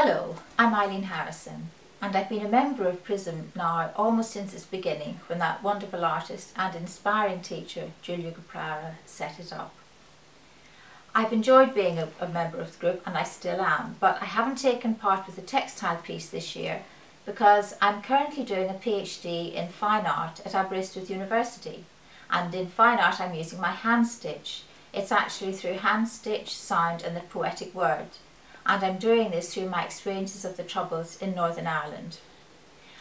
Hello, I'm Eileen Harrison and I've been a member of Prism now almost since its beginning, when that wonderful artist and inspiring teacher Julia Caprara set it up. I've enjoyed being a member of the group, and I still am, but I haven't taken part with the textile piece this year because I'm currently doing a PhD in fine art at Aberystwyth University, and in fine art I'm using my hand stitch. It's actually through hand stitch, sound and the poetic word. And I'm doing this through my experiences of the Troubles in Northern Ireland.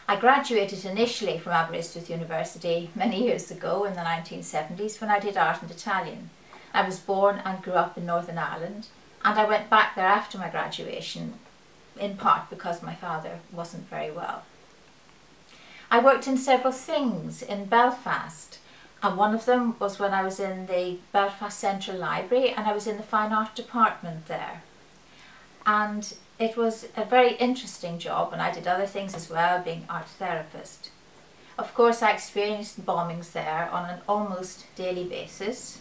I graduated initially from Aberystwyth University many years ago in the 1970s when I did art and Italian. I was born and grew up in Northern Ireland, and I went back there after my graduation, in part because my father wasn't very well. I worked in several things in Belfast, and one of them was when I was in the Belfast Central Library and I was in the fine art department there. And it was a very interesting job, and I did other things as well, being art therapist. Of course, I experienced bombings there on an almost daily basis.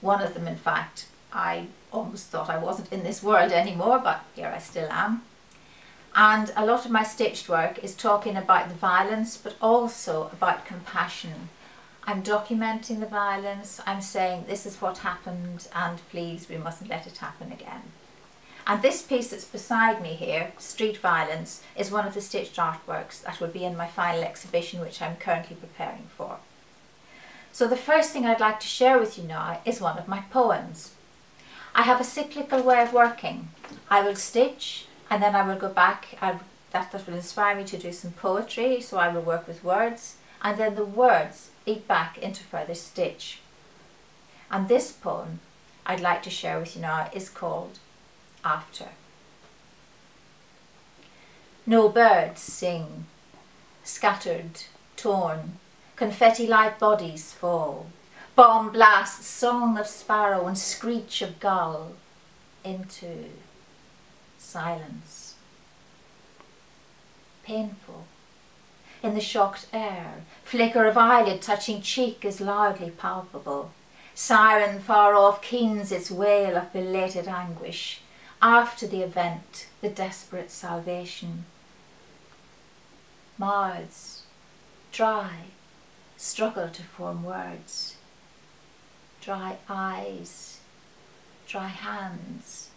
One of them, in fact, I almost thought I wasn't in this world anymore, but here I still am. And a lot of my stitched work is talking about the violence, but also about compassion. I'm documenting the violence, I'm saying this is what happened and please, we mustn't let it happen again. And this piece that's beside me here, Street Violence, is one of the stitched artworks that will be in my final exhibition, which I'm currently preparing for. So the first thing I'd like to share with you now is one of my poems. I have a cyclical way of working. I will stitch and then I will go back, that will inspire me to do some poetry, so I will work with words, and then the words lead back into further stitch. And this poem I'd like to share with you now is called After. No birds sing, scattered, torn, confetti-like bodies fall, bomb blasts, song of sparrow and screech of gull into silence. Painful, in the shocked air, flicker of eyelid touching cheek is loudly palpable. Siren far off keens its wail of belated anguish. After the event, the desperate salvation. Mouths, dry, struggle to form words. Dry eyes, dry hands,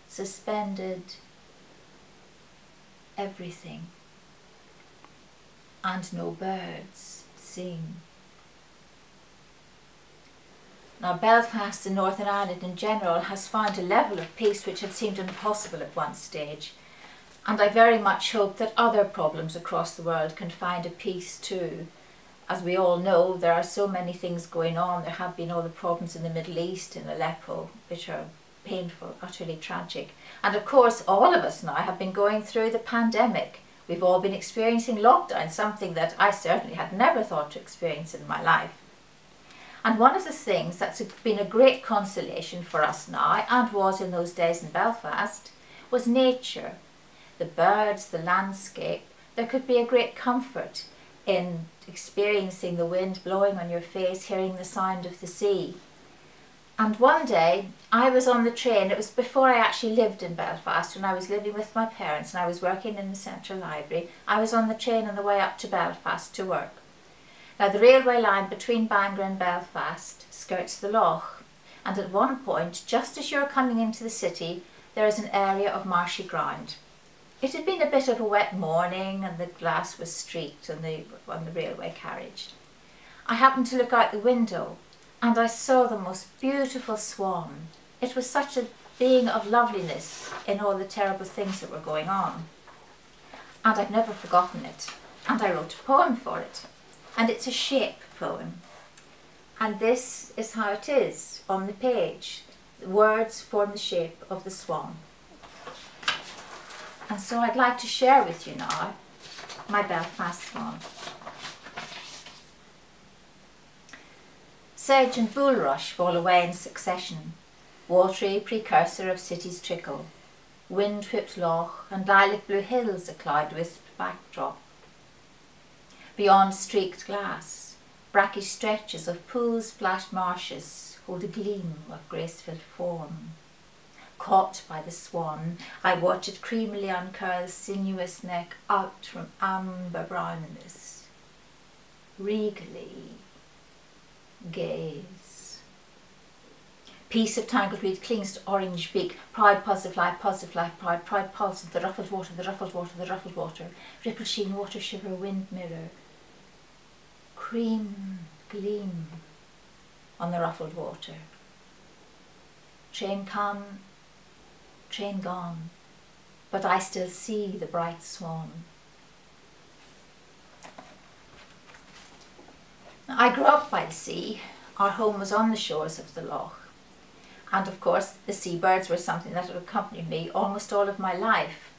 suspended everything. And no birds sing. Now Belfast and Northern Ireland in general has found a level of peace which had seemed impossible at one stage, and I very much hope that other problems across the world can find a peace too. As we all know, there are so many things going on. There have been all the problems in the Middle East, in Aleppo, which are painful, utterly tragic. And of course all of us now have been going through the pandemic. We've all been experiencing lockdown, something that I certainly had never thought to experience in my life. And one of the things that's been a great consolation for us now, and was in those days in Belfast, was nature. The birds, the landscape. There could be a great comfort in experiencing the wind blowing on your face, hearing the sound of the sea. And one day I was on the train, it was before I actually lived in Belfast, when I was living with my parents and I was working in the Central Library. I was on the train on the way up to Belfast to work. Now the railway line between Bangor and Belfast skirts the loch, and at one point, just as you're coming into the city, there is an area of marshy ground. It had been a bit of a wet morning and the glass was streaked on the railway carriage. I happened to look out the window and I saw the most beautiful swan. It was such a being of loveliness in all the terrible things that were going on. And I've never forgotten it, and I wrote a poem for it. And it's a shape poem. And this is how it is on the page. The words form the shape of the swan. And so I'd like to share with you now my Belfast swan. Sedge and bulrush fall away in succession, watery precursor of city's trickle, wind-whipped loch and lilac blue hills a cloud-wisped backdrop. Beyond streaked glass, brackish stretches of pools splashed marshes hold a gleam of grace-filled form. Caught by the swan, I watch it creamily uncurl sinuous neck out from amber brownness. Regally gaze. Piece of tangled reed clings to orange beak. Proud fly, proud pulse of the ruffled water, the ruffled water, the ruffled water. Ripple sheen, water shiver, wind mirror. Cream gleam on the ruffled water. Train come, train gone, but I still see the bright swan. I grew up by the sea. Our home was on the shores of the loch. And of course the seabirds were something that had accompanied me almost all of my life.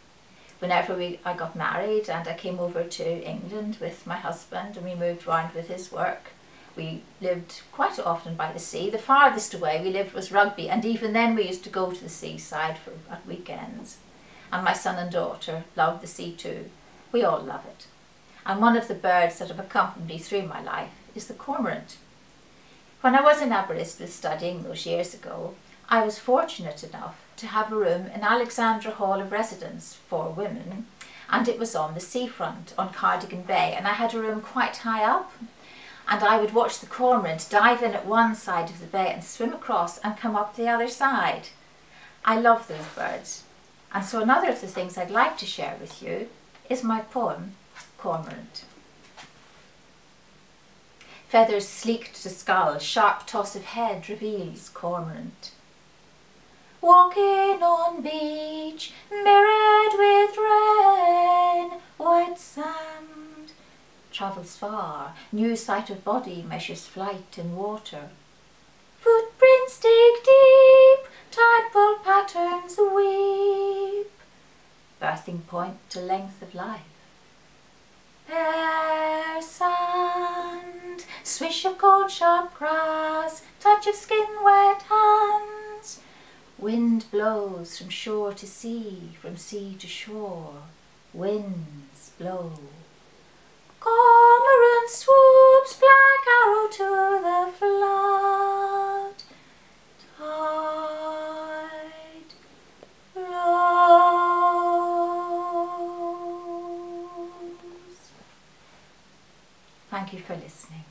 Whenever I got married and I came over to England with my husband and we moved around with his work, we lived quite often by the sea. The farthest away we lived was Rugby, and even then we used to go to the seaside at weekends. And my son and daughter loved the sea too. We all love it. And one of the birds that have accompanied me through my life is the cormorant. When I was in Aberystwyth studying those years ago, I was fortunate enough to have a room in Alexandra Hall of Residence for women, and it was on the seafront on Cardigan Bay, and I had a room quite high up, and I would watch the cormorant dive in at one side of the bay and swim across and come up the other side. I love those birds, and so another of the things I'd like to share with you is my poem, Cormorant. Feathers sleeked to skull, sharp toss of head reveals cormorant. Walking on beach, mirrored with rain, white sand. Travels far, new sight of body measures flight in water. Footprints dig deep, tide pull patterns weep. Birthing point to length of life. Air, sand, swish of cold sharp grass, touch of skin wet hands. Wind blows from shore to sea, from sea to shore. Winds blow. Cormorant swoops, black arrow to the flood. Tide flows. Thank you for listening.